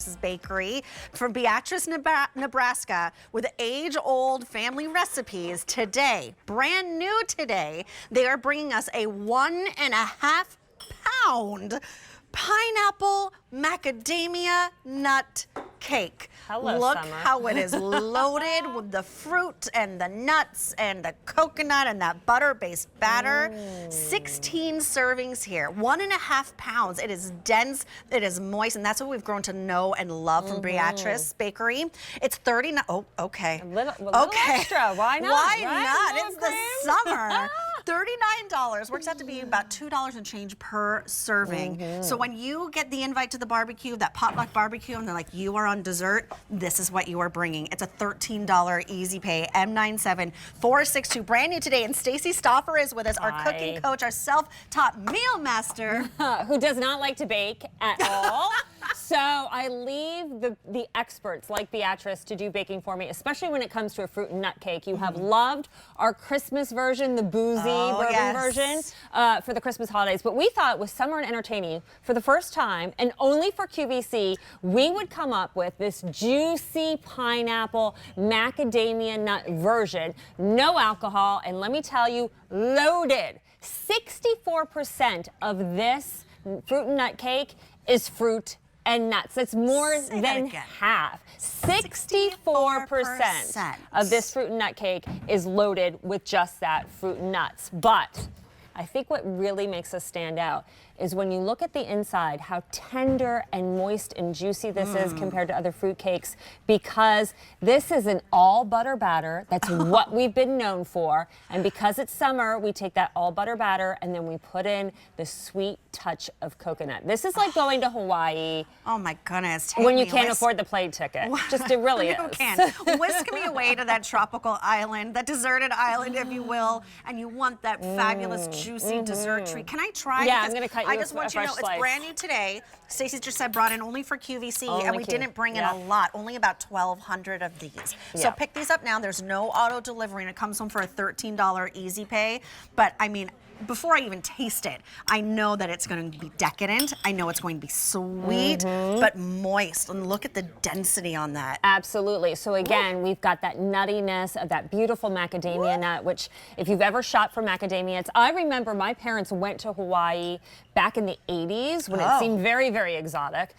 Beatrice's Bakery from Beatrice, Nebraska, with age-old family recipes. Today, brand new today, they are bringing us a 1.5 pound pineapple macadamia nut cake. Hello, Look Summer. how it is loaded with the fruit and the nuts and the coconut and that butter-based batter. 16 servings here, 1.5 pounds. It is dense, it is moist, and that's what we've grown to know and love from Beatrice Bakery. It's 39. Oh, okay. A little extra. Why not? Why right? not? It's the summer. $39 works out to be about $2 and change per serving. So when you get the invite to the barbecue, that potluck barbecue, and they're like, you are on dessert, this is what you are bringing. It's a $13 easy pay, M97462, brand new today. And Stacy Stoffer is with us, our cooking coach, our self-taught meal master. Who does not like to bake at all. So I leave the experts like Beatrice to do baking for me, especially when it comes to a fruit and nut cake. You have loved our Christmas version, the boozy bourbon version for the Christmas holidays. But we thought with summer and entertaining, for the first time, and only for QVC, we would come up with this juicy pineapple macadamia nut version, no alcohol, and let me tell you, loaded. 64% of this fruit and nut cake is fruit and nuts. That's more than half. 64% of this fruit and nut cake is loaded with just that fruit and nuts. But I think what really makes us stand out is when you look at the inside, how tender and moist and juicy this is compared to other fruit cakes, because this is an all butter batter. That's what we've been known for. And because it's summer, we take that all butter batter and then we put in the sweet touch of coconut. This is like going to Hawaii. Oh my goodness. When you can't afford the plane ticket. Just, it really is. You can. Whisk me away to that tropical island, that deserted island, if you will, and you want that fabulous, juicy dessert treat. Can I try? Yeah, I'm going to cut you I just want you to know it's brand new today. Stacey just said brought in only for QVC, and we didn't bring in a lot, only about 1,200 of these. So pick these up now. There's no auto delivery, and it comes home for a $13 easy pay. But I mean, before I even taste it, I know that it's going to be decadent. I know it's going to be sweet, but moist. And look at the density on that. Absolutely. So again, we've got that nuttiness of that beautiful macadamia nut, which if you've ever shopped for macadamia, I remember my parents went to Hawaii back in the 80s when it seemed very, very exotic,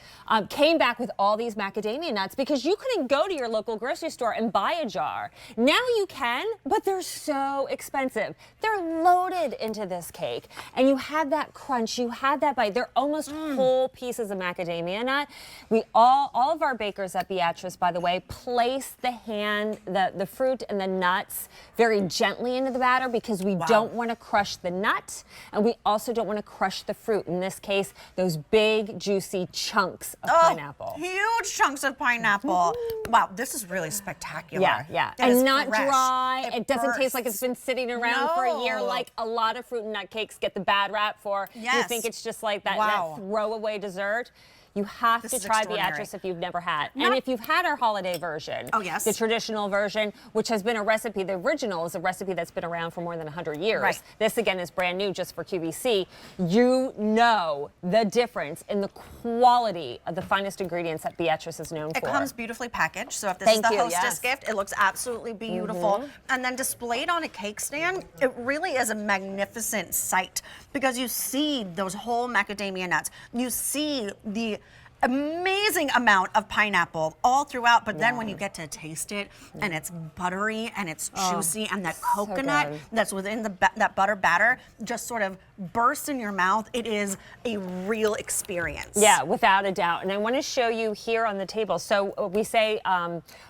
came back with all these macadamia nuts because you couldn't go to your local grocery store and buy a jar. Now you can, but they're so expensive. They're loaded into this cake, and you have that crunch, you have that bite. They're almost whole pieces of macadamia nut. We all of our bakers at Beatrice, by the way, place the fruit and the nuts very gently into the batter because we don't want to crush the nut, and we also don't want to crush the fruit. In this case, those big, juicy chunks of pineapple. Huge chunks of pineapple. Wow, this is really spectacular. Yeah. And not dry. It doesn't taste like it's been sitting around for a year like a lot of fruit and nut cakes get the bad rap for. You think it's just like that throwaway dessert. You have to try Beatrice if you've never had. And if you've had our holiday version, the traditional version, which has been a recipe, the original is a recipe that's been around for more than 100 years. This, again, is brand new just for QVC. You know the difference in the quality of the finest ingredients that Beatrice is known for. It comes beautifully packaged, so if this is the hostess gift, it looks absolutely beautiful. And then displayed on a cake stand, it really is a magnificent sight because you see those whole macadamia nuts. You see the amazing amount of pineapple all throughout, but then when you get to taste it and it's buttery and it's juicy and that coconut that's within that butter batter just sort of bursts in your mouth, it is a real experience. Yeah, without a doubt. And I want to show you here on the table. So we say,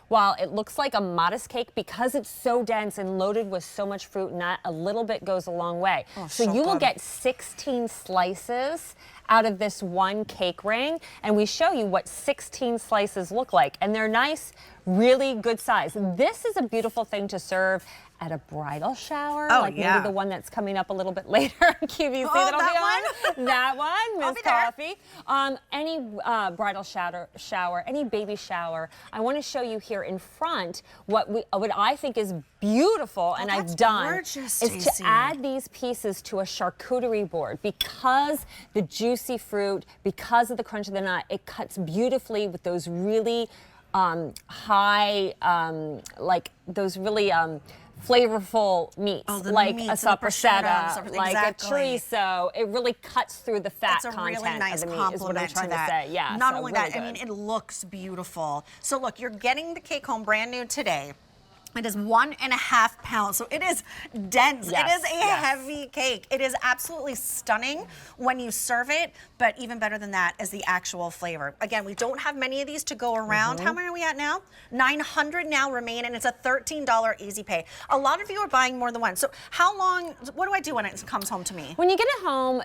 while it looks like a modest cake, because it's so dense and loaded with so much fruit and nut, a little bit goes a long way. So you will get 16 slices out of this one cake ring, and we show you what 16 slices look like, and they're nice, really good size. This is a beautiful thing to serve at a bridal shower, Oh, like yeah. maybe the one that's coming up a little bit later on QVC. Oh, that'll that be one? on. That one, I'll Miss be there. Coffee. Any bridal shower, any baby shower. I want to show you here in front what I think is beautiful, and that's I've done gorgeous, is to Stacey. add these pieces to a charcuterie board because the juicy fruit, because of the crunch of the nut, it cuts beautifully with those really high, like those really flavorful meats, the like meats a and the prosciutto, sopressata, like exactly. a chorizo. It really cuts through the fat It's a content really nice of the meat, is what I'm compliment trying to that. to say. Yeah, Not so only really that, I good. mean, it looks beautiful. So look, you're getting the cake home brand new today. It is 1.5 pounds, so it is dense. Yes, it is a yes. heavy cake. It is absolutely stunning when you serve it, but even better than that is the actual flavor. Again, we don't have many of these to go around. How many are we at now? 900 now remain, and it's a $13 easy pay. A lot of you are buying more than one. So how long, what do I do when it comes home to me? When you get it home,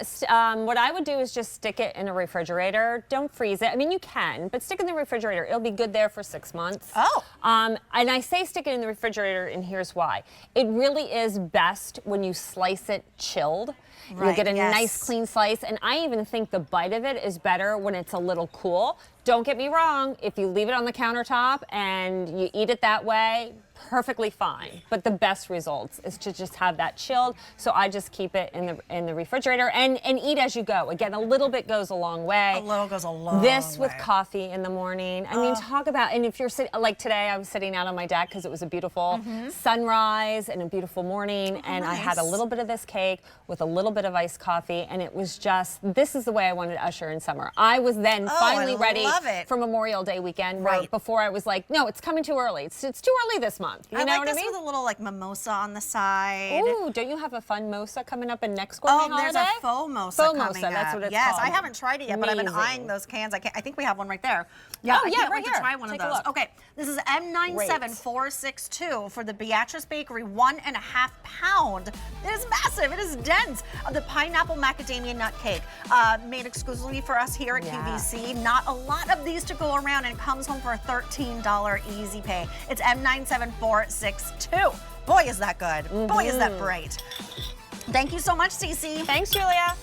what I would do is just stick it in a refrigerator. Don't freeze it. I mean, you can, but stick it in the refrigerator. It'll be good there for 6 months. Oh. And I say stick it in the refrigerator, and here's why. It really is best when you slice it chilled. You'll Right, get a yes. nice clean slice, and I even think the bite of it is better when it's a little cool. Don't get me wrong, if you leave it on the countertop and you eat it that way, perfectly fine. But the best results is to just have that chilled. So I just keep it in the refrigerator and eat as you go. Again, a little bit goes a long way. A little goes a long This with way. coffee in the morning. I mean, talk about, and if you're sitting, like today, I was sitting out on my deck because it was a beautiful sunrise and a beautiful morning. And I had a nice. little bit of this cake with a little bit of iced coffee. And it was just, this is the way I wanted to usher in summer. I was then finally ready love it. for Memorial Day weekend. Where Right. before I was like, no, it's coming too early. It's too early this month. You know like what I this mean? with a little like mimosa on the side. Ooh, don't you have a fun mosa coming up in next gourmet holiday? There's a faux mosa Faux coming mosa, up. that's what it's yes, called. I haven't tried it yet, but I've been Amazing. eyeing those cans. I think we have one right there. Yeah, Oh, I yeah, can't right wait here. to try one Take of a those. look. Okay, this is M97462 for the Beatrice Bakery, 1.5 pound. It is massive. It is dense. The pineapple macadamia nut cake, made exclusively for us here at QVC. Not a lot of these to go around, and it comes home for a $13 easy pay. It's M97462. Boy, is that good. Boy, is that bright. Thank you so much, Cece. Thanks, Julia.